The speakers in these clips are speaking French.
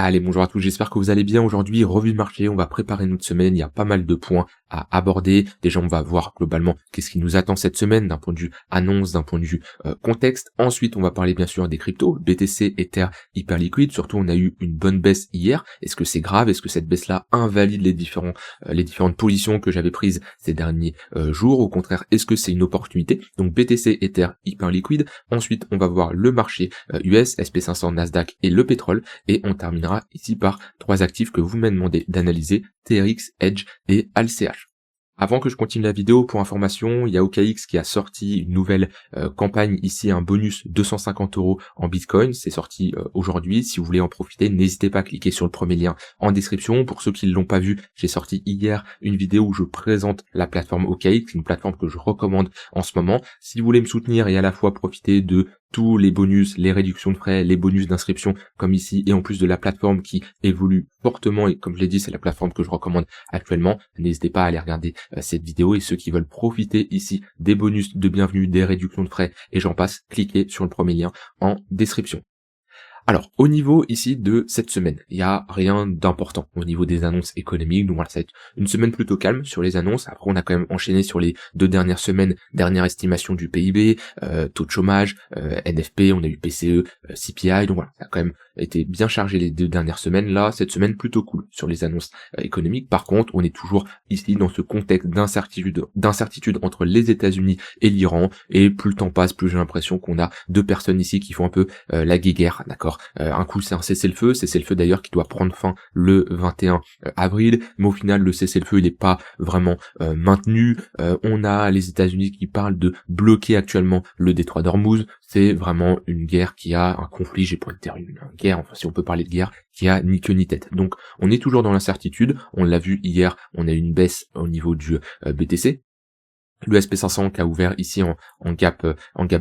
Allez, bonjour à tous, j'espère que vous allez bien. Aujourd'hui, revue de marché, on va préparer notre semaine, il y a pas mal de points à aborder. Déjà, on va voir globalement qu'est-ce qui nous attend cette semaine d'un point de vue annonce, d'un point de vue contexte. Ensuite, on va parler bien sûr des cryptos, BTC, Ether, hyper liquide. Surtout, on a eu une bonne baisse hier. Est-ce que c'est grave? Est-ce que cette baisse-là invalide les différentes positions que j'avais prises ces derniers jours? Au contraire, est-ce que c'est une opportunité? Donc BTC, Ether, hyper liquide. Ensuite, on va voir le marché US, SP500, Nasdaq et le pétrole. Et on terminera ici par trois actifs que vous m'avez demandé d'analyser, TRX, Edge et ALCH. Avant que je continue la vidéo, pour information, il y a OKX qui a sorti une nouvelle campagne ici, un bonus 250 € en Bitcoin. C'est sorti aujourd'hui. Si vous voulez en profiter, n'hésitez pas à cliquer sur le premier lien en description. Pour ceux qui ne l'ont pas vu, j'ai sorti hier une vidéo où je présente la plateforme OKX, une plateforme que je recommande en ce moment. Si vous voulez me soutenir et à la fois profiter de tous les bonus, les réductions de frais, les bonus d'inscription comme ici, et en plus de la plateforme qui évolue fortement, et comme je l'ai dit, c'est la plateforme que je recommande actuellement, n'hésitez pas à aller regarder cette vidéo, et ceux qui veulent profiter ici des bonus de bienvenue, des réductions de frais, et j'en passe, cliquez sur le premier lien en description. Alors, au niveau ici de cette semaine, il n'y a rien d'important au niveau des annonces économiques, donc voilà, ça va être une semaine plutôt calme sur les annonces. Après, on a quand même enchaîné sur les 2 dernières semaines, dernière estimation du PIB, taux de chômage, NFP, on a eu PCE, CPI, donc voilà, ça a quand même été bien chargé les 2 dernières semaines. Là, cette semaine plutôt cool sur les annonces économiques. Par contre, on est toujours ici dans ce contexte d'incertitude entre les États-Unis et l'Iran, et plus le temps passe, plus j'ai l'impression qu'on a 2 personnes ici qui font un peu la guéguerre, d'accord. Un coup c'est un cessez-le-feu d'ailleurs qui doit prendre fin le 21 avril, mais au final le cessez-le-feu il n'est pas vraiment maintenu. On a les États-Unis qui parlent de bloquer actuellement le détroit d'Ormuz. C'est vraiment une guerre qui a un conflit, j'ai pas dire une guerre, enfin si on peut parler de guerre, qui a ni queue ni tête. Donc on est toujours dans l'incertitude. On l'a vu hier, on a eu une baisse au niveau du BTC. Le SP500 qui a ouvert ici en gap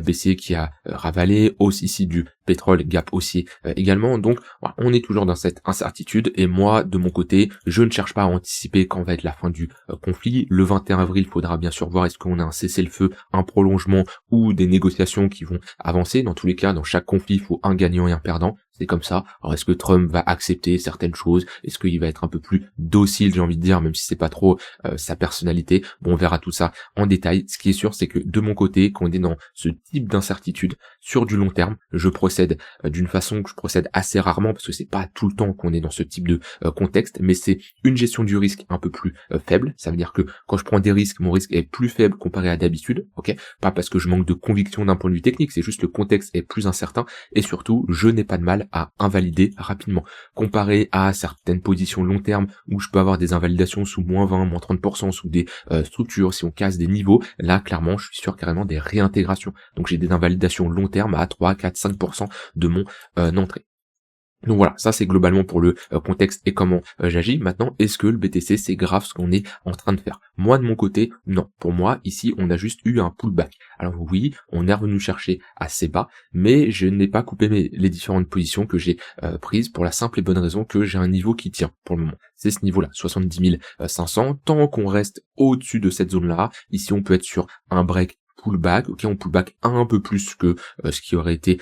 baissier, qui a ravalé, hausse ici du pétrole, gap haussier également. Donc voilà, on est toujours dans cette incertitude, et moi de mon côté je ne cherche pas à anticiper quand va être la fin du conflit. Le 21 avril, il faudra bien sûr voir est-ce qu'on a un cessez-le-feu, un prolongement ou des négociations qui vont avancer. Dans tous les cas, dans chaque conflit il faut un gagnant et un perdant. C'est comme ça. Alors est-ce que Trump va accepter certaines choses? Est-ce qu'il va être un peu plus docile, j'ai envie de dire, même si c'est pas trop sa personnalité? Bon, on verra tout ça en détail. Ce qui est sûr, c'est que de mon côté, quand on est dans ce type d'incertitude sur du long terme, je procède d'une façon que je procède assez rarement, parce que c'est pas tout le temps qu'on est dans ce type de contexte, mais c'est une gestion du risque un peu plus faible. Ça veut dire que quand je prends des risques, mon risque est plus faible comparé à d'habitude, ok? Pas parce que je manque de conviction d'un point de vue technique, c'est juste le contexte est plus incertain, et surtout, je n'ai pas de mal à invalider rapidement. Comparé à certaines positions long terme où je peux avoir des invalidations sous moins 20, moins 30%, sous des structures, si on casse des niveaux, là clairement je suis sûr carrément des réintégrations. Donc j'ai des invalidations long terme à 3, 4, 5% de mon entrée. Donc voilà, ça c'est globalement pour le contexte et comment j'agis. Maintenant, est-ce que le BTC c'est grave ce qu'on est en train de faire? Moi de mon côté, non. Pour moi, ici on a juste eu un pullback. Alors oui, on est revenu chercher assez bas, mais je n'ai pas coupé les différentes positions que j'ai prises, pour la simple et bonne raison que j'ai un niveau qui tient pour le moment. C'est ce niveau-là, 70 500. Tant qu'on reste au-dessus de cette zone-là, ici on peut être sur un break pullback, ok, on pullback un peu plus que ce qui aurait été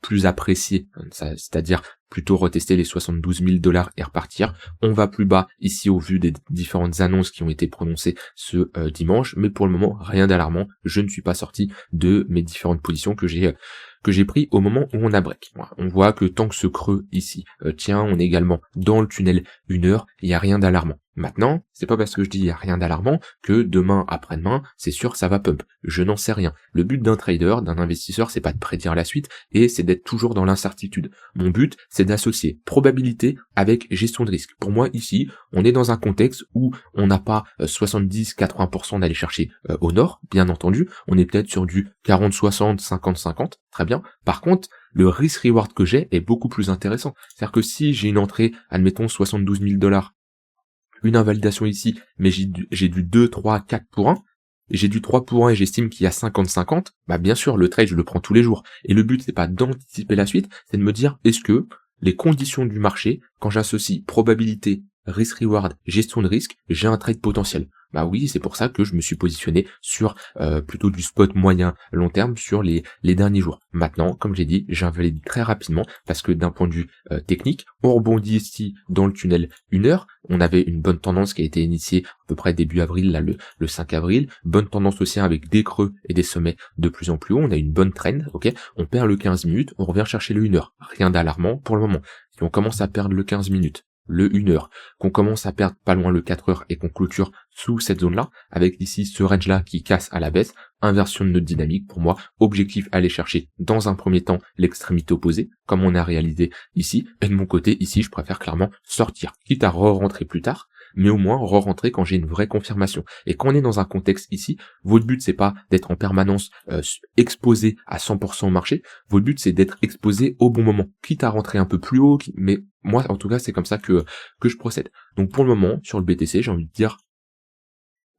plus apprécié, c'est-à-dire plutôt retester les 72 000 $ et repartir. On va plus bas ici au vu des différentes annonces qui ont été prononcées ce dimanche, mais pour le moment rien d'alarmant. Je ne suis pas sorti de mes différentes positions que j'ai pris au moment où on a break. Voilà. On voit que tant que ce creux ici tient, on est également dans le tunnel 1 heure, il n'y a rien d'alarmant. Maintenant, c'est pas parce que je dis il n'y a rien d'alarmant que demain, après-demain, c'est sûr ça va pump. Je n'en sais rien. Le but d'un trader, d'un investisseur, c'est pas de prédire la suite, et c'est d'être toujours dans l'incertitude. Mon but, c'est d'associer probabilité avec gestion de risque. Pour moi, ici, on est dans un contexte où on n'a pas 70-80% d'aller chercher au nord, bien entendu. On est peut-être sur du 40-60, 50-50, très bien. Par contre, le risk-reward que j'ai est beaucoup plus intéressant. C'est-à-dire que si j'ai une entrée, admettons 72 000 $, une invalidation ici, mais j'ai du 2, 3, 4 pour 1, j'ai du 3 pour 1 et j'estime qu'il y a 50-50, bah bien sûr, le trade, je le prends tous les jours. Et le but, c'est pas d'anticiper la suite, c'est de me dire, est-ce que les conditions du marché, quand j'associe probabilité, risk reward, gestion de risque, j'ai un trade potentiel. Bah oui, c'est pour ça que je me suis positionné sur plutôt du spot moyen long terme sur les derniers jours. Maintenant, comme j'ai dit, j'invalide très rapidement parce que d'un point de vue technique, on rebondit ici dans le tunnel 1 heure. On avait une bonne tendance qui a été initiée à peu près début avril, là le 5 avril. Bonne tendance aussi avec des creux et des sommets de plus en plus haut. On a une bonne trend, ok. On perd le 15 minutes, on revient chercher le 1 heure. Rien d'alarmant pour le moment. Si on commence à perdre le 15 minutes, le 1 heure, qu'on commence à perdre pas loin le 4 heures et qu'on clôture sous cette zone-là, avec ici ce range-là qui casse à la baisse, inversion de notre dynamique, pour moi, objectif aller chercher dans un premier temps l'extrémité opposée, comme on a réalisé ici, et de mon côté, ici, je préfère clairement sortir, quitte à re-rentrer plus tard, mais au moins re-rentrer quand j'ai une vraie confirmation. Et quand on est dans un contexte ici, votre but c'est pas d'être en permanence exposé à 100% au marché, votre but c'est d'être exposé au bon moment, quitte à rentrer un peu plus haut, mais moi en tout cas c'est comme ça que je procède. Donc pour le moment, sur le BTC, j'ai envie de dire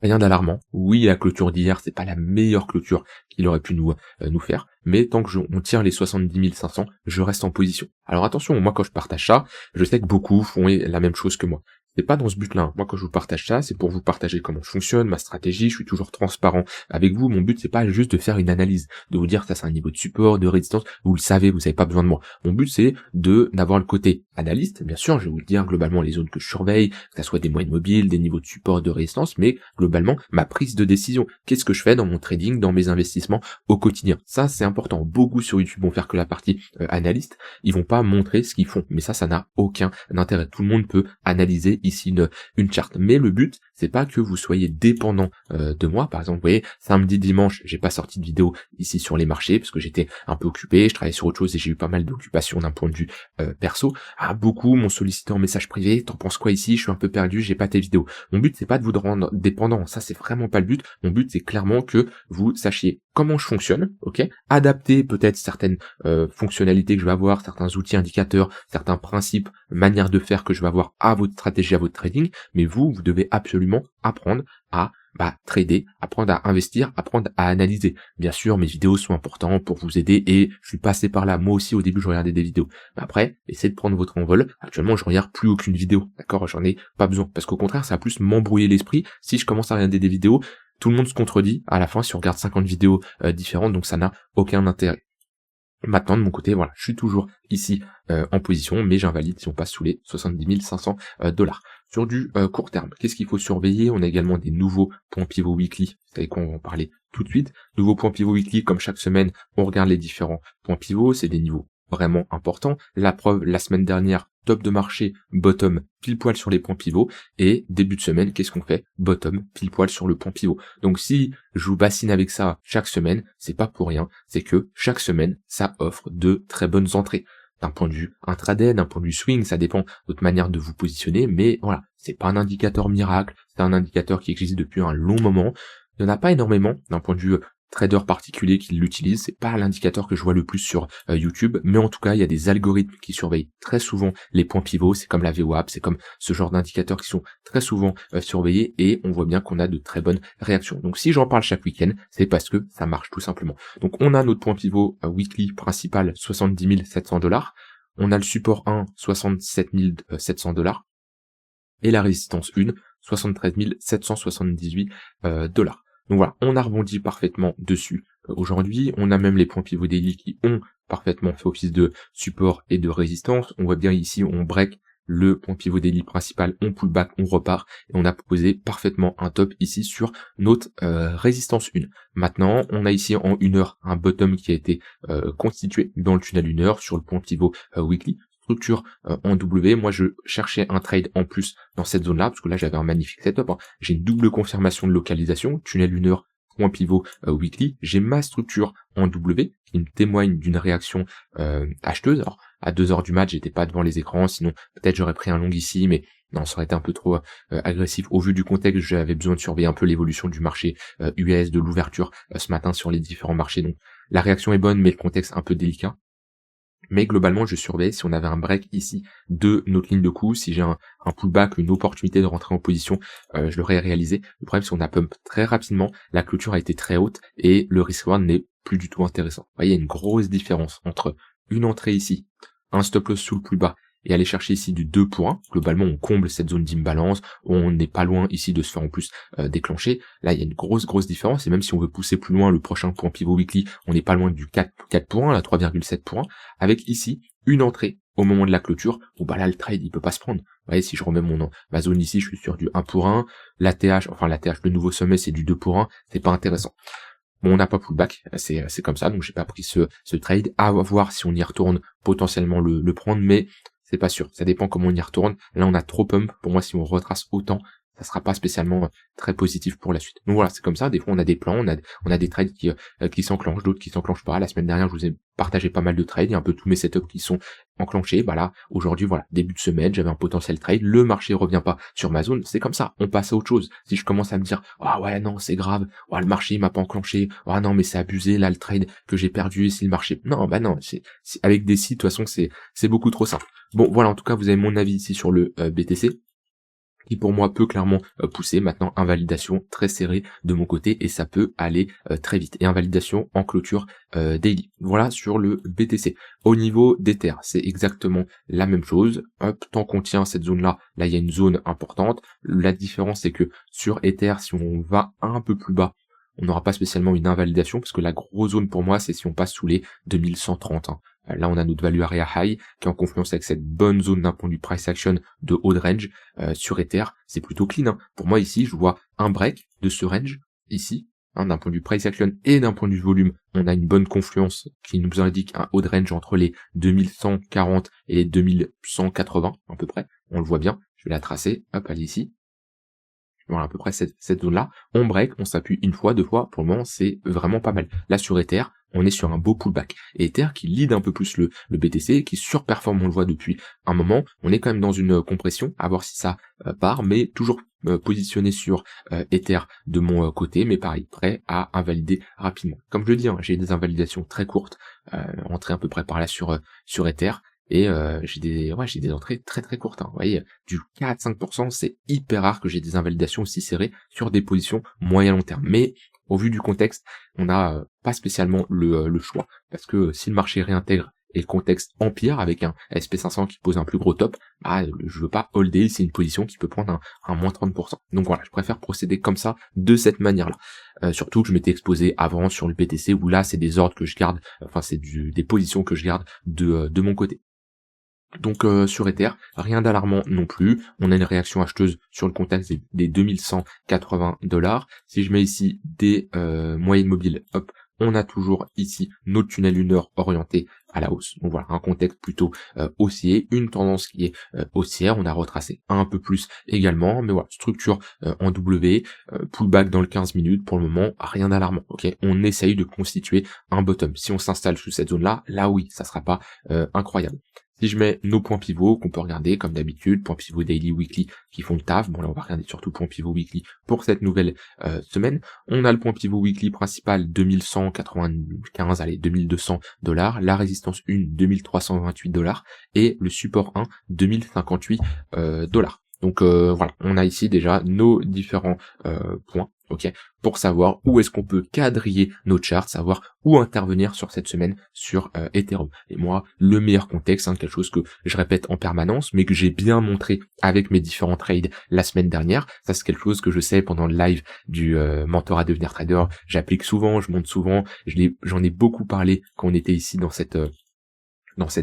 rien d'alarmant. Oui, la clôture d'hier, c'est pas la meilleure clôture qu'il aurait pu nous faire, mais tant que on tire les 70 500, je reste en position. Alors attention, moi quand je partage ça, je sais que beaucoup font la même chose que moi. C'est pas dans ce but-là. Moi, quand je vous partage ça, c'est pour vous partager comment je fonctionne, ma stratégie. Je suis toujours transparent avec vous. Mon but, c'est pas juste de faire une analyse, de vous dire ça, c'est un niveau de support, de résistance. Vous le savez, vous avez pas besoin de moi. Mon but, c'est d'avoir le côté analyste. Bien sûr, je vais vous dire globalement les zones que je surveille, que ça soit des moyennes mobiles, des niveaux de support, de résistance, mais globalement, ma prise de décision. Qu'est-ce que je fais dans mon trading, dans mes investissements au quotidien? Ça, c'est important. Beaucoup sur YouTube vont faire que la partie analyste. Ils vont pas montrer ce qu'ils font. Mais ça n'a aucun intérêt. Tout le monde peut analyser ici une charte. Mais le but, c'est pas que vous soyez dépendant de moi. Par exemple, vous voyez, samedi, dimanche, j'ai pas sorti de vidéo ici sur les marchés parce que j'étais un peu occupé, je travaillais sur autre chose et j'ai eu pas mal d'occupations d'un point de vue perso. Beaucoup m'ont sollicité en message privé, t'en penses quoi ici? Je suis un peu perdu, j'ai pas tes vidéos. Mon but, c'est pas de vous rendre dépendant, ça c'est vraiment pas le but. Mon but, c'est clairement que vous sachiez comment je fonctionne, ok? Adapter peut-être certaines fonctionnalités que je vais avoir, certains outils indicateurs, certains principes, manières de faire que je vais avoir à votre stratégie, à votre trading, mais vous devez absolument apprendre à trader, apprendre à investir, apprendre à analyser. Bien sûr, mes vidéos sont importantes pour vous aider et je suis passé par là. Moi aussi, au début, je regardais des vidéos. Mais après, essayez de prendre votre envol. Actuellement, je regarde plus aucune vidéo. D'accord? J'en ai pas besoin. Parce qu'au contraire, ça va plus m'embrouiller l'esprit. Si je commence à regarder des vidéos, tout le monde se contredit. À la fin, si on regarde 50 vidéos différentes, donc ça n'a aucun intérêt. Maintenant, de mon côté, voilà, je suis toujours ici en position, mais j'invalide si on passe sous les 70 500 $. Sur du court terme, qu'est-ce qu'il faut surveiller? On a également des nouveaux points pivots weekly. Vous savez quoi, on va en parler tout de suite. Nouveaux points pivots weekly, comme chaque semaine, on regarde les différents points pivots. C'est des niveaux vraiment importants. La preuve, la semaine dernière, top de marché, bottom, pile poil sur les points pivots. Et début de semaine, qu'est-ce qu'on fait? Bottom, pile poil sur le point pivot. Donc si je vous bassine avec ça chaque semaine, c'est pas pour rien. C'est que chaque semaine, ça offre de très bonnes entrées. D'un point de vue intraday, d'un point de vue swing, ça dépend de votre manière de vous positionner, mais voilà, c'est pas un indicateur miracle, c'est un indicateur qui existe depuis un long moment. Il n'y en a pas énormément d'un point de vue trader particulier qui l'utilise, c'est pas l'indicateur que je vois le plus sur YouTube, mais en tout cas, il y a des algorithmes qui surveillent très souvent les points pivots, c'est comme la VWAP, c'est comme ce genre d'indicateurs qui sont très souvent surveillés et on voit bien qu'on a de très bonnes réactions. Donc si j'en parle chaque week-end, c'est parce que ça marche tout simplement. Donc on a notre point pivot weekly principal, 70 700 $. On a le support 1, 67 700 $. Et la résistance 1, 73 778 $. Donc voilà, on a rebondi parfaitement dessus aujourd'hui. On a même les points pivots daily qui ont parfaitement fait office de support et de résistance. On voit bien ici, on break le point pivot daily principal, on pull back, on repart, et on a posé parfaitement un top ici sur notre résistance 1. Maintenant, on a ici en 1 heure un bottom qui a été constitué dans le tunnel 1 heure sur le point pivot weekly. Structure en W, moi je cherchais un trade en plus dans cette zone là, parce que là j'avais un magnifique setup, hein. J'ai une double confirmation de localisation, tunnel 1 heure, point pivot weekly, j'ai ma structure en W, qui me témoigne d'une réaction acheteuse. Alors à 2 heures du match, j'étais pas devant les écrans, sinon peut-être j'aurais pris un long ici, mais non, ça aurait été un peu trop agressif. Au vu du contexte, j'avais besoin de surveiller un peu l'évolution du marché US, de l'ouverture ce matin sur les différents marchés, donc la réaction est bonne, mais le contexte un peu délicat. Mais globalement, je surveille si on avait un break ici de notre ligne de coup, si j'ai un pullback, une opportunité de rentrer en position, je l'aurais réalisé. Le problème, c'est qu'on a pump très rapidement, la clôture a été très haute et le risk reward n'est plus du tout intéressant. Vous voyez, il y a une grosse différence entre une entrée ici, un stop loss sous le plus bas et aller chercher ici du 2 pour 1. Globalement, on comble cette zone d'imbalance, on n'est pas loin ici de se faire en plus déclencher. Là, il y a une grosse différence, et même si on veut pousser plus loin le prochain point pivot weekly, on n'est pas loin du 4 pour 1, là 3,7 pour 1, avec ici une entrée au moment de la clôture. Bon bah là le trade il peut pas se prendre. Vous voyez, si je remets ma zone ici, je suis sur du 1 pour 1, l'ATH, le nouveau sommet c'est du 2 pour 1, c'est pas intéressant. Bon, on n'a pas pullback, c'est comme ça, donc j'ai pas pris ce trade. À voir si on y retourne, potentiellement le prendre, mais c'est pas sûr. Ça dépend comment on y retourne. Là, on a trop pump. Pour moi, si on retrace autant, ça sera pas spécialement très positif pour la suite. Donc voilà, c'est comme ça. Des fois, on a des plans, on a des trades qui s'enclenchent, d'autres qui s'enclenchent pas. La semaine dernière, je vous ai partagé pas mal de trades. Il y a un peu tous mes setups qui sont enclenchés. Bah là, aujourd'hui, voilà, début de semaine, j'avais un potentiel trade. Le marché revient pas sur ma zone. C'est comme ça. On passe à autre chose. Si je commence à me dire, ah ouais, non, c'est grave. Ah, le marché, il m'a pas enclenché. Ah non, mais c'est abusé. Là, le trade que j'ai perdu, si le marché, non, bah non, c'est avec des sites, de toute façon, c'est beaucoup trop simple. Bon, voilà, en tout cas, vous avez mon avis ici sur le BTC. Qui pour moi peut clairement pousser. Maintenant, invalidation très serrée de mon côté et ça peut aller très vite. Et invalidation en clôture daily. Voilà sur le BTC. Au niveau d'Ether, c'est exactement la même chose. Hop, tant qu'on tient cette zone-là, là il y a une zone importante. La différence c'est que sur Ether, si on va un peu plus bas, on n'aura pas spécialement une invalidation parce que la grosse zone pour moi c'est si on passe sous les 2130. Là, on a notre value area high qui est en confluence avec cette bonne zone d'un point de vue price action de haut de range sur Ether. C'est plutôt clean. Hein. Pour moi, ici, je vois un break de ce range, ici, d'un point de vue price action et d'un point de vue volume. On a une bonne confluence qui nous indique un haut de range entre les 2140 et les 2180 à peu près. On le voit bien. Je vais la tracer. Hop, elle est ici. Voilà, à peu près cette zone-là. On break, on s'appuie une fois, deux fois. Pour le moment, c'est vraiment pas mal. Là, sur Ether, on est sur un beau pullback. Et Ether qui lead un peu plus le BTC, qui surperforme, on le voit depuis un moment. On est quand même dans une compression, à voir si ça part, mais toujours positionné sur Ether de mon côté, mais pareil, prêt à invalider rapidement. Comme je le dis, hein, j'ai des invalidations très courtes, entrées à peu près par là sur Ether. Et j'ai des entrées très très courtes. Hein. Vous voyez, du 4-5%, c'est hyper rare que j'ai des invalidations aussi serrées sur des positions moyen long terme. Mais au vu du contexte, on n'a pas spécialement le choix. Parce que si le marché réintègre et le contexte empire avec un SP500 qui pose un plus gros top, bah, je veux pas holder, c'est une position qui peut prendre un moins 30%. Donc voilà, je préfère procéder comme ça, de cette manière-là. Surtout que je m'étais exposé avant sur le BTC, où là c'est des ordres que je garde, enfin c'est des positions que je garde de mon côté. Donc sur Ether, rien d'alarmant non plus. On a une réaction acheteuse sur le contexte des 2180$. Si je mets ici des moyennes mobiles, hop, on a toujours ici notre tunnel 1 heure orienté à la hausse. Donc voilà, un contexte plutôt haussier, une tendance qui est haussière. On a retracé un peu plus également, mais voilà, structure en W, pullback dans le 15 minutes. Pour le moment, rien d'alarmant. Ok, on essaye de constituer un bottom. Si on s'installe sous cette zone-là, là oui, ça sera pas incroyable. Si je mets nos points pivots qu'on peut regarder comme d'habitude, points pivots daily, weekly qui font le taf, bon là on va regarder surtout point pivot weekly pour cette nouvelle semaine. On a le point pivot weekly principal 2195, allez 2200$, la résistance 1 2328$ et le support 1 2058$. Donc voilà, on a ici déjà nos différents points, ok, pour savoir où est-ce qu'on peut quadriller nos charts, savoir où intervenir sur cette semaine sur Ethereum. Et moi, le meilleur contexte, quelque chose que je répète en permanence, mais que j'ai bien montré avec mes différents trades la semaine dernière. Ça, c'est quelque chose que je sais pendant le live du mentorat devenir trader. J'applique souvent, je monte souvent. J'en ai beaucoup parlé quand on était ici dans cette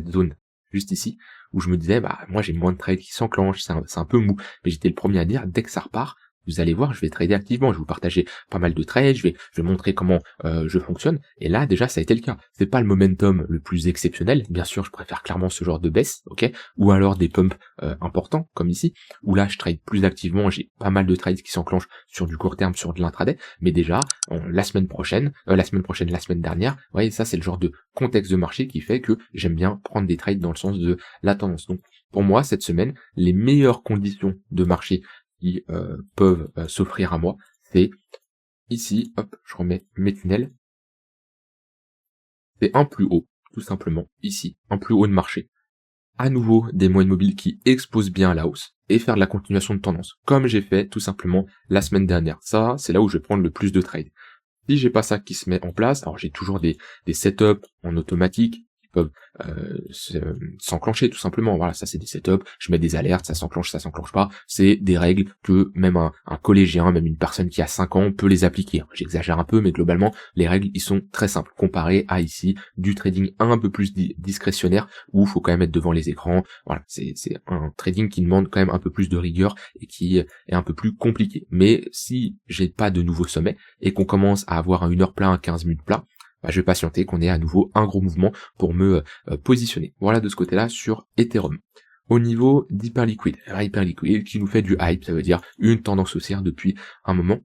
zone juste ici, où je me disais, bah moi j'ai moins de trades qui s'enclenchent, c'est un peu mou, mais j'étais le premier à dire, dès que ça repart, vous allez voir, je vais trader activement, je vais vous partager pas mal de trades, je vais montrer comment je fonctionne, et là déjà ça a été le cas. C'est pas le momentum le plus exceptionnel, bien sûr je préfère clairement ce genre de baisse, ok, ou alors des pumps importants, comme ici, où là je trade plus activement, j'ai pas mal de trades qui s'enclenchent sur du court terme, sur de l'intraday, mais déjà, la semaine dernière, vous voyez, ça c'est le genre de contexte de marché qui fait que j'aime bien prendre des trades dans le sens de la tendance. Donc pour moi, cette semaine, les meilleures conditions de marché qui peuvent s'offrir à moi, c'est ici, hop, je remets mes tunnels, c'est un plus haut, tout simplement, ici, un plus haut de marché. À nouveau, des moyennes mobiles qui exposent bien à la hausse, et faire de la continuation de tendance, comme j'ai fait tout simplement la semaine dernière. Ça, c'est là où je vais prendre le plus de trades. Si j'ai pas ça qui se met en place, alors j'ai toujours des setups en automatique, peuvent s'enclencher tout simplement. Voilà, ça c'est des setups, je mets des alertes, ça s'enclenche pas, c'est des règles que même un collégien, même une personne qui a 5 ans peut les appliquer. J'exagère un peu, mais globalement, les règles, ils sont très simples, comparé à ici, du trading un peu plus discrétionnaire, où il faut quand même être devant les écrans. Voilà, c'est un trading qui demande quand même un peu plus de rigueur et qui est un peu plus compliqué. Mais si j'ai pas de nouveau sommet et qu'on commence à avoir un 1 heure plat, un 15 minutes plat, je vais patienter qu'on ait à nouveau un gros mouvement pour me positionner. Voilà de ce côté-là sur Ethereum. Au niveau d'Hyperliquid, Hyperliquid qui nous fait du hype, ça veut dire une tendance haussière depuis un moment.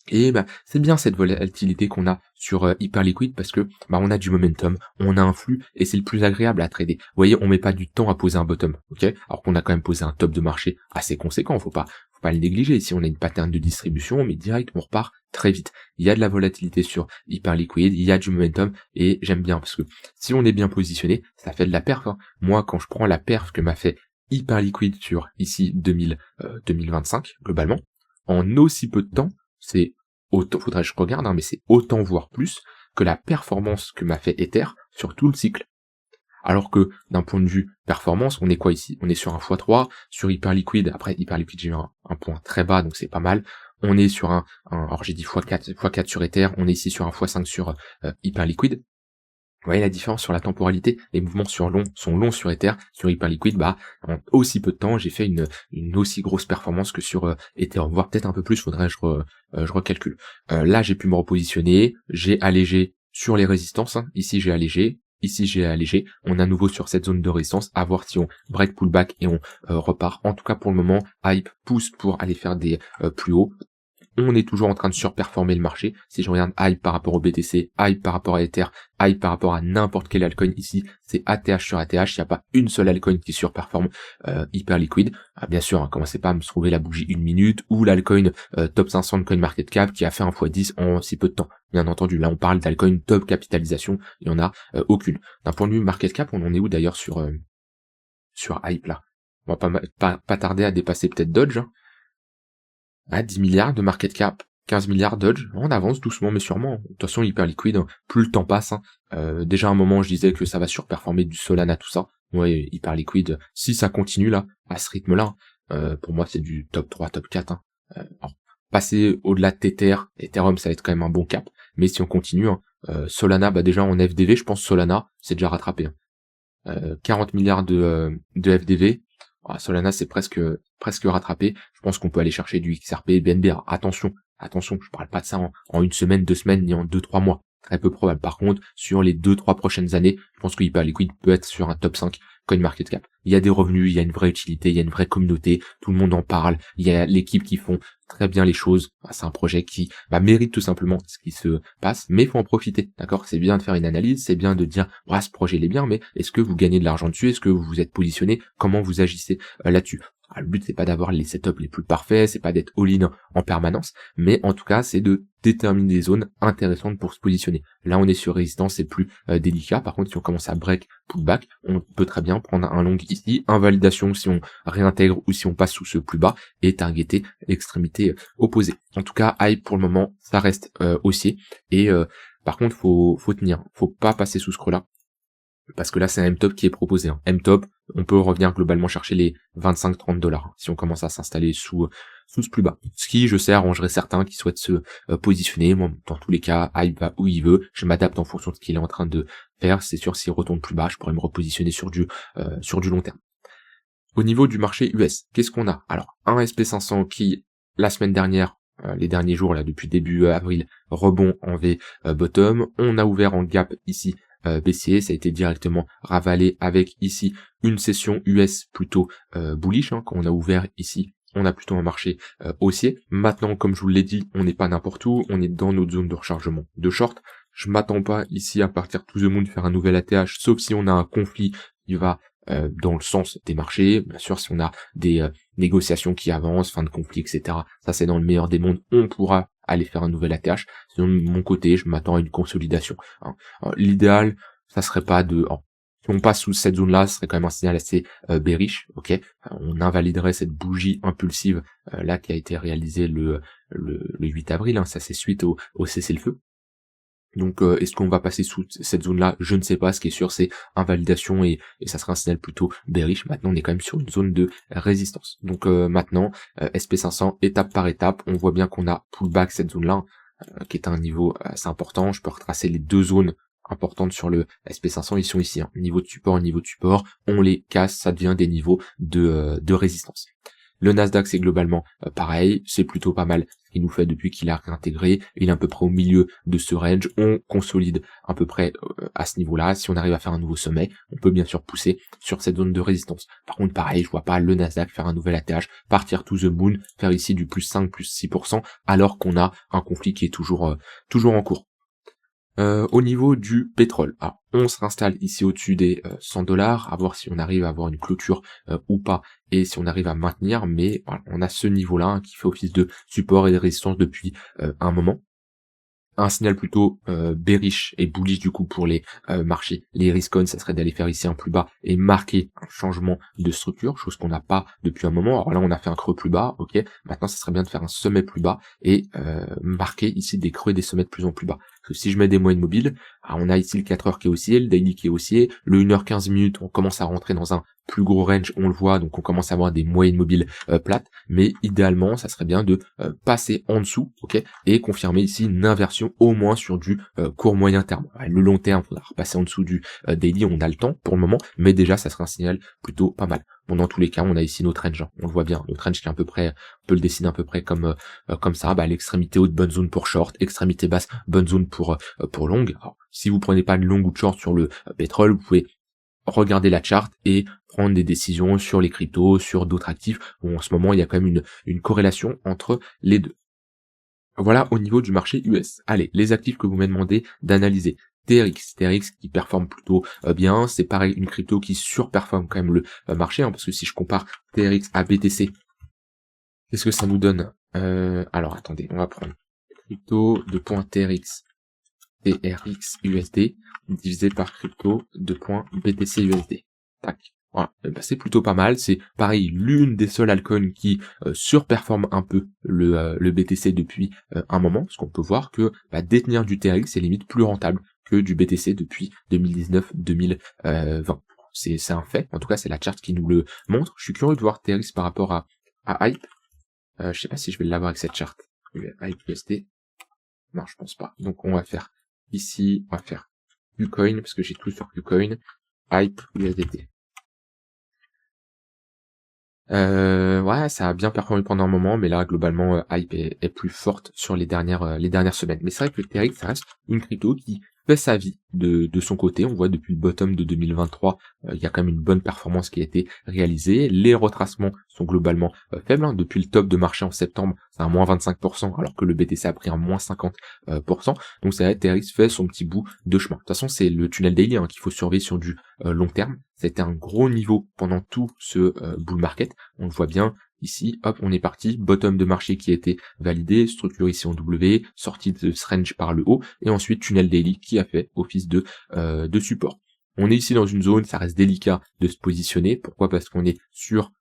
Et c'est bien cette volatilité qu'on a sur Hyperliquid parce que on a du momentum, on a un flux et c'est le plus agréable à trader. Vous voyez, on met pas du temps à poser un bottom, ok? Alors qu'on a quand même posé un top de marché assez conséquent, faut pas le négliger. Ici, on a une pattern de distribution, mais direct, on repart très vite. Il y a de la volatilité sur Hyperliquid, il y a du momentum et j'aime bien parce que si on est bien positionné, ça fait de la perf, hein. Moi, quand je prends la perf que m'a fait Hyperliquid sur ici 2025 globalement, en aussi peu de temps, c'est autant, faudrait que je regarde, hein, mais c'est autant voire plus que la performance que m'a fait Ether sur tout le cycle. Alors que d'un point de vue performance, on est quoi ici? On est sur un x3, sur Hyperliquid, après Hyperliquid j'ai eu un point très bas, donc c'est pas mal. On est sur alors j'ai dit x4 sur Ether, on est ici sur un x5 sur Hyperliquid. Vous voyez la différence sur la temporalité? Les mouvements sont longs sur Ether, sur Hyperliquid, en aussi peu de temps, j'ai fait une aussi grosse performance que sur Ethereum, voire peut-être un peu plus, faudrait que je recalcule. Là, j'ai pu me repositionner, j'ai allégé sur les résistances, hein. Ici j'ai allégé, on est à nouveau sur cette zone de résistance, à voir si on break pullback et on repart. En tout cas, pour le moment, hype pousse pour aller faire des plus hauts. On est toujours en train de surperformer le marché. Si je regarde hype par rapport au BTC, hype par rapport à Ether, hype par rapport à n'importe quel altcoin ici, c'est ATH sur ATH, il n'y a pas une seule altcoin qui surperforme Hyperliquid. Bien sûr, hein, commencez pas à me trouver la bougie 1 minute ou l'alcoin top 500 de CoinMarketCap qui a fait un x10 en si peu de temps. Bien entendu, là on parle d'alcoin top capitalisation, il n'y en a aucune. D'un point de vue market cap, on en est où d'ailleurs sur hype là? On va pas tarder à dépasser peut-être Dodge, hein. 10 milliards de market cap, 15 milliards Dodge, on avance doucement mais sûrement. De toute façon, Hyperliquid, hein, plus le temps passe, hein. Déjà à un moment, je disais que ça va surperformer du Solana, tout ça. Ouais, Hyperliquid, si ça continue là, à ce rythme-là, pour moi c'est du top 3, top 4. Hein. Alors, passer au-delà de Tether, Ethereum, ça va être quand même un bon cap. Mais si on continue, hein, Solana, déjà en FDV, je pense Solana, c'est déjà rattrapé. Hein. 40 milliards de FDV, Solana c'est presque rattrapé. Je pense qu'on peut aller chercher du XRP, BNB. Alors, attention, je parle pas de ça en une semaine, 2 semaines, ni en 2-3 mois. Très peu probable. Par contre, sur les 2-3 prochaines années, je pense que Hyperliquid peut être sur un top 5 CoinMarketCap. Il y a des revenus, il y a une vraie utilité, il y a une vraie communauté, tout le monde en parle, il y a l'équipe qui font très bien les choses. C'est un projet qui mérite tout simplement ce qui se passe, mais il faut en profiter, d'accord? C'est bien de faire une analyse, c'est bien de dire, ce projet il est bien, mais est-ce que vous gagnez de l'argent dessus? Est-ce que vous vous êtes positionné? Comment vous agissez là-dessus? Le but c'est pas d'avoir les setups les plus parfaits, c'est pas d'être all-in en permanence, mais en tout cas c'est de déterminer des zones intéressantes pour se positionner. Là on est sur résistance, c'est plus délicat. Par contre si on commence à break, pullback, on peut très bien prendre un long ici, invalidation si on réintègre ou si on passe sous ce plus bas et targeter l'extrémité opposée. En tout cas hype pour le moment ça reste haussier et par contre faut tenir, faut pas passer sous ce creux là. Parce que là, c'est un M-Top qui est proposé. Hein. M-Top, on peut revenir globalement chercher les 25-30 $, si on commence à s'installer sous ce plus bas. Ce qui, je sais, arrangerait certains qui souhaitent se positionner. Moi, dans tous les cas, hype va où il veut. Je m'adapte en fonction de ce qu'il est en train de faire. C'est sûr, s'il retourne plus bas, je pourrais me repositionner sur du long terme. Au niveau du marché US, qu'est-ce qu'on a? Alors, un SP500 qui, la semaine dernière, les derniers jours, là, depuis début avril, rebond en V bottom. On a ouvert en gap ici, baissier, ça a été directement ravalé avec ici une session US plutôt bullish, hein. Quand on a ouvert ici, on a plutôt un marché haussier. Maintenant, comme je vous l'ai dit, on n'est pas n'importe où, on est dans notre zone de rechargement de short. Je m'attends pas ici à partir tout the moon faire un nouvel ATH, sauf si on a un conflit qui va dans le sens des marchés. Bien sûr, si on a des négociations qui avancent, fin de conflit, etc. Ça, c'est dans le meilleur des mondes, on pourra aller faire un nouvel ATH. Sinon, de mon côté, je m'attends à une consolidation. Hein. L'idéal, ça serait pas si on passe sous cette zone-là, ce serait quand même un signal assez bearish, ok. On invaliderait cette bougie impulsive là qui a été réalisée le 8 avril. Hein. Ça c'est suite au cessez-le-feu. Donc est-ce qu'on va passer sous cette zone-là? Je ne sais pas. Ce qui est sûr, c'est invalidation et ça sera un signal plutôt bearish. Maintenant, on est quand même sur une zone de résistance. Donc maintenant, SP500, étape par étape, on voit bien qu'on a pullback cette zone-là, qui est un niveau assez important. Je peux retracer les deux zones importantes sur le SP500. Ils sont ici, hein. Niveau de support, on les casse, ça devient des niveaux de résistance. Le Nasdaq, c'est globalement pareil, c'est plutôt pas mal ce qu'il nous fait depuis qu'il a réintégré. Il est à peu près au milieu de ce range, on consolide à peu près à ce niveau-là. Si on arrive à faire un nouveau sommet, on peut bien sûr pousser sur cette zone de résistance. Par contre, pareil, je vois pas le Nasdaq faire un nouvel ATH, partir to the moon, faire ici du plus 5, plus 6%, alors qu'on a un conflit qui est toujours en cours. Au niveau du pétrole, alors on se réinstalle ici au-dessus des $100, à voir si on arrive à avoir une clôture ou pas, et si on arrive à maintenir, mais voilà, on a ce niveau-là, hein, qui fait office de support et de résistance depuis un moment. Un signal plutôt bearish et bullish du coup pour les marchés. Les risk-on, ça serait d'aller faire ici un plus bas et marquer un changement de structure, chose qu'on n'a pas depuis un moment. Alors là, on a fait un creux plus bas, ok. Maintenant, ça serait bien de faire un sommet plus bas et marquer ici des creux et des sommets de plus en plus bas. Parce que si je mets des moyennes mobiles, on a ici le 4 heures qui est haussier, le daily qui est haussier, le 1h15 minutes, on commence à rentrer dans un plus gros range, on le voit, donc on commence à avoir des moyennes mobiles plates, mais idéalement, ça serait bien de passer en dessous, ok, et confirmer ici une inversion au moins sur du court moyen terme. Le long terme, il faudra repasser en dessous du daily, on a le temps pour le moment, mais déjà, ça serait un signal plutôt pas mal. Bon, dans tous les cas, on a ici notre range, hein. On le voit bien, notre range qui est à peu près, on peut le dessiner à peu près comme ça, l'extrémité haute, bonne zone pour short, extrémité basse, bonne zone pour long. Alors, si vous prenez pas de long ou de short sur le pétrole, vous pouvez regarder la charte et prendre des décisions sur les cryptos, sur d'autres actifs, où en ce moment il y a quand même une corrélation entre les deux. Voilà au niveau du marché US. Allez, les actifs que vous m'avez demandé d'analyser. TRX qui performe plutôt bien, c'est pareil, une crypto qui surperforme quand même le marché, hein, parce que si je compare TRX à BTC, qu'est-ce que ça nous donne? Alors attendez, on va prendre crypto de point TRX USD divisé par crypto de point BTC USD. Tac. Voilà. C'est plutôt pas mal. C'est pareil, l'une des seules altcoins qui surperforme un peu le BTC depuis un moment, parce qu'on peut voir que détenir du TRX est limite plus rentable que du BTC depuis 2019-2020. C'est un fait. En tout cas, c'est la charte qui nous le montre. Je suis curieux de voir TRX par rapport à Hype. Je sais pas si je vais l'avoir avec cette charte. Hype USD. Non, je pense pas. Donc on va faire ici, on va faire Ucoin, parce que j'ai tout sur Ucoin, Hype, USDT. Ouais, ça a bien performé pendant un moment, mais là, globalement, Hype est plus forte sur les dernières semaines. Mais c'est vrai que le TRX, ça reste une crypto qui fait sa vie de son côté. On voit depuis le bottom de 2023, il y a quand même une bonne performance qui a été réalisée. Les retracements sont globalement faibles, hein. Depuis le top de marché en septembre, c'est un moins 25%, alors que le BTC a pris un moins 50%. Donc c'est vrai, TRX fait son petit bout de chemin. De toute façon, c'est le tunnel daily, hein, qu'il faut surveiller sur du long terme. C'était un gros niveau pendant tout ce bull market. On le voit bien. Ici, hop, on est parti, bottom de marché qui a été validé, structure ici en W, sortie de ce range par le haut, et ensuite tunnel daily qui a fait office de support. On est ici dans une zone, ça reste délicat de se positionner. Pourquoi? Parce qu'on est sur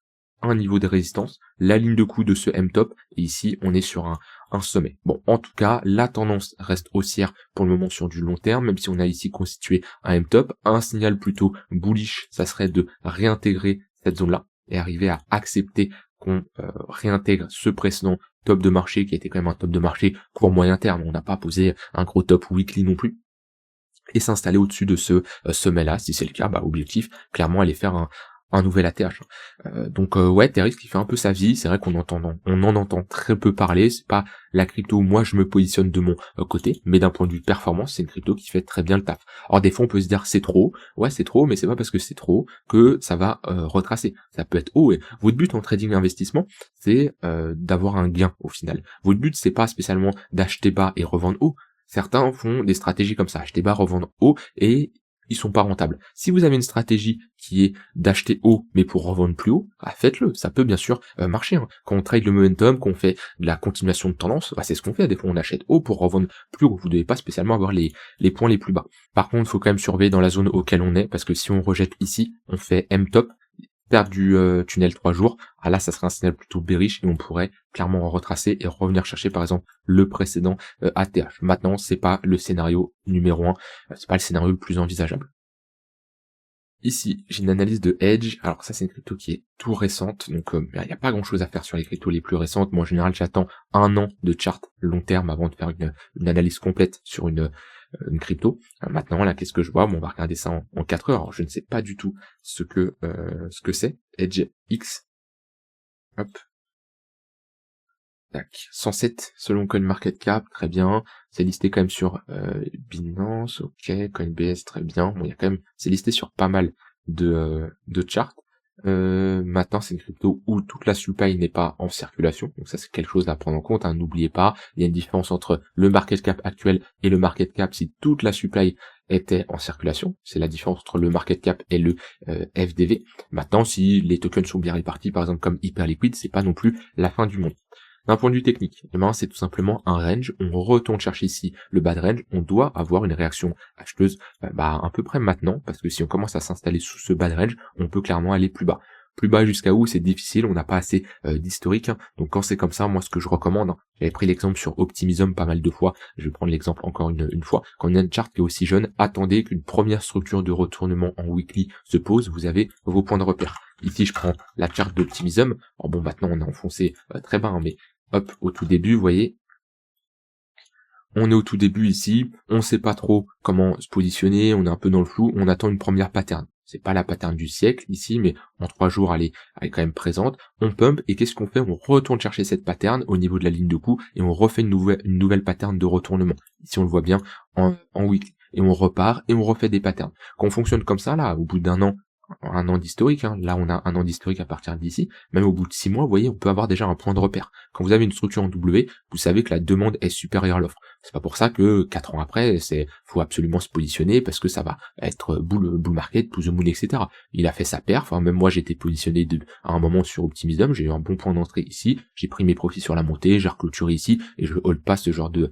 un niveau de résistance, la ligne de coup de ce M-top, et ici on est sur un sommet. Bon, en tout cas, la tendance reste haussière pour le moment sur du long terme, même si on a ici constitué un M-top. Un signal plutôt bullish, ça serait de réintégrer cette zone-là et arriver à accepter qu'on réintègre ce précédent top de marché qui était quand même un top de marché court moyen terme. On n'a pas posé un gros top weekly non plus. Et s'installer au-dessus de ce sommet-là, si c'est le cas, objectif, clairement, aller faire un nouvel ATH. Donc ouais, TRX qui fait un peu sa vie, c'est vrai qu'on en entend très peu parler, c'est pas la crypto où moi je me positionne de mon côté, mais d'un point de vue performance, c'est une crypto qui fait très bien le taf. Alors des fois on peut se dire c'est trop, ouais c'est trop, mais c'est pas parce que c'est trop que ça va retracer. Ça peut être haut, et votre but en trading investissement, c'est d'avoir un gain au final. Votre but c'est pas spécialement d'acheter bas et revendre haut. Certains font des stratégies comme ça, acheter bas, revendre haut, et ils sont pas rentables. Si vous avez une stratégie qui est d'acheter haut mais pour revendre plus haut, faites-le. Ça peut bien sûr marcher, hein. Quand on trade le momentum, qu'on fait de la continuation de tendance, c'est ce qu'on fait. Des fois on achète haut pour revendre plus haut. Vous devez pas spécialement avoir les points les plus bas. Par contre, il faut quand même surveiller dans la zone auquel on est, parce que si on rejette ici, on fait M-top. perdre du tunnel 3 jours, ah là ça serait un signal plutôt bearish et on pourrait clairement retracer et revenir chercher par exemple le précédent ATH. Maintenant c'est pas le scénario numéro 1, c'est pas le scénario le plus envisageable. Ici, j'ai une analyse de Edge. Alors ça, c'est une crypto qui est tout récente, donc il n'y a pas grand-chose à faire sur les cryptos les plus récentes. Moi, en général, j'attends un an de chart long terme avant de faire une analyse complète sur une crypto. Maintenant, là, qu'est-ce que je vois? Bon, on va regarder ça en 4 heures. Alors, je ne sais pas du tout ce que c'est. Edge X. Hop. Tac. 107 selon CoinMarketCap, très bien. C'est listé quand même sur Binance, ok, Coinbase, très bien. Bon, il y a quand même, c'est listé sur pas mal de charts. Maintenant, c'est une crypto où toute la supply n'est pas en circulation, donc ça c'est quelque chose à prendre en compte. Hein. N'oubliez pas, il y a une différence entre le market cap actuel et le market cap si toute la supply était en circulation. C'est la différence entre le market cap et le FDV. Maintenant, si les tokens sont bien répartis, par exemple comme Hyperliquid, c'est pas non plus la fin du monde. D'un point de vue technique, eh ben, c'est tout simplement un range. On retourne chercher ici le bas de range. On doit avoir une réaction acheteuse à peu près maintenant, parce que si on commence à s'installer sous ce bas de range, on peut clairement aller plus bas. Plus bas jusqu'à où, c'est difficile, on n'a pas assez d'historique. Hein. Donc quand c'est comme ça, moi ce que je recommande, hein, j'avais pris l'exemple sur Optimism pas mal de fois, je vais prendre l'exemple encore une fois, quand on a une chart qui est aussi jeune, attendez qu'une première structure de retournement en weekly se pose, vous avez vos points de repère. Ici je prends la charte d'Optimism, alors bon maintenant on est enfoncé très bas, hein, mais hop, au tout début, vous voyez, on est au tout début ici, on sait pas trop comment se positionner, on est un peu dans le flou, on attend une première pattern. C'est pas la pattern du siècle ici, mais en 3 jours elle est quand même présente. On pump et qu'est-ce qu'on fait? On retourne chercher cette pattern au niveau de la ligne de coup et on refait une nouvelle pattern de retournement. Ici on le voit bien en weekly. Et on repart et on refait des patterns. Quand on fonctionne comme ça, là, au bout d'un an d'historique, hein. Là on a un an d'historique à partir d'ici, même au bout de 6 mois, vous voyez, on peut avoir déjà un point de repère. Quand vous avez une structure en W, vous savez que la demande est supérieure à l'offre. C'est pas pour ça que 4 ans après, faut absolument se positionner parce que ça va être bull market, to the moon, etc. Il a fait sa perf, hein. Même moi j'étais positionné à un moment sur Optimism, j'ai eu un bon point d'entrée ici, j'ai pris mes profits sur la montée, j'ai reclôturé ici et je hold pas ce genre de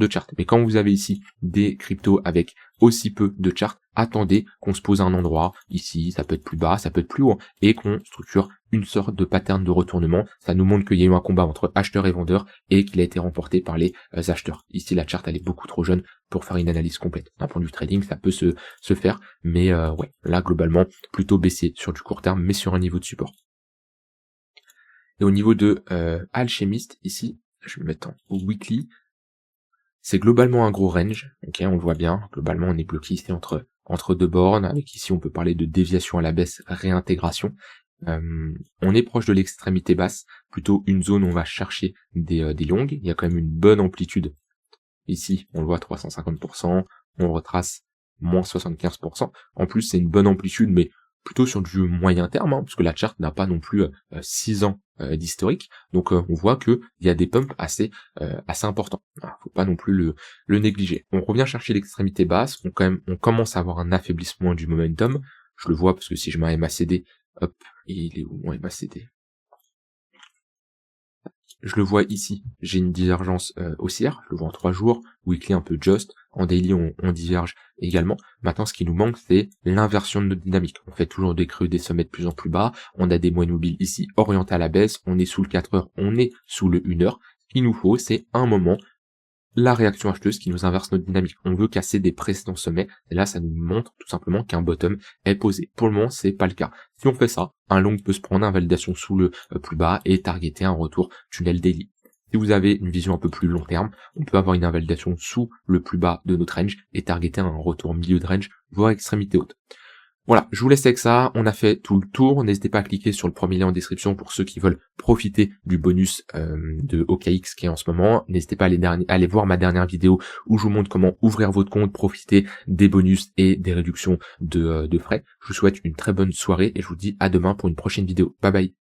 chart. Mais quand vous avez ici des cryptos avec aussi peu de charts, attendez qu'on se pose à un endroit, ici, ça peut être plus bas, ça peut être plus haut, et qu'on structure une sorte de pattern de retournement. Ça nous montre qu'il y a eu un combat entre acheteurs et vendeurs et qu'il a été remporté par les acheteurs. Ici, la charte, elle est beaucoup trop jeune pour faire une analyse complète. D'un point de vue trading, ça peut se faire, mais ouais, là, globalement, plutôt baissier sur du court terme, mais sur un niveau de support. Et au niveau de Alchemist, ici, je vais me mettre en weekly, c'est globalement un gros range, ok, on le voit bien, globalement on est bloqué ici entre deux bornes, avec ici on peut parler de déviation à la baisse, réintégration. On est proche de l'extrémité basse, plutôt une zone où on va chercher des longues, il y a quand même une bonne amplitude. Ici, on le voit 350%, on retrace moins 75%. En plus, c'est une bonne amplitude, mais plutôt sur du moyen terme, hein, parce que la charte n'a pas non plus 6 ans d'historique. Donc on voit que il y a des pumps assez importants. Alors, faut pas non plus le négliger. On revient chercher l'extrémité basse, on commence à avoir un affaiblissement du momentum. Je le vois parce que si je mets un MACD, hop, il est où mon MACD? Je le vois ici, j'ai une divergence haussière, je le vois en 3 jours, weekly un peu just, en daily on diverge également. Maintenant ce qui nous manque c'est l'inversion de notre dynamique. On fait toujours des creux, des sommets de plus en plus bas, on a des moyennes mobiles ici orientés à la baisse, on est sous le 4 heures, on est sous le 1 heure. Ce qu'il nous faut c'est un moment, la réaction acheteuse qui nous inverse notre dynamique. On veut casser des précédents sommets, et là ça nous montre tout simplement qu'un bottom est posé. Pour le moment c'est pas le cas. Si on fait ça, un long peut se prendre invalidation sous le plus bas et targeter un retour tunnel daily. Si vous avez une vision un peu plus long terme, on peut avoir une invalidation sous le plus bas de notre range et targeter un retour milieu de range, voire extrémité haute. Voilà, je vous laisse avec ça, on a fait tout le tour, n'hésitez pas à cliquer sur le premier lien en description pour ceux qui veulent profiter du bonus de OKX qui est en ce moment, n'hésitez pas à aller voir ma dernière vidéo où je vous montre comment ouvrir votre compte, profiter des bonus et des réductions de frais. Je vous souhaite une très bonne soirée et je vous dis à demain pour une prochaine vidéo, bye bye.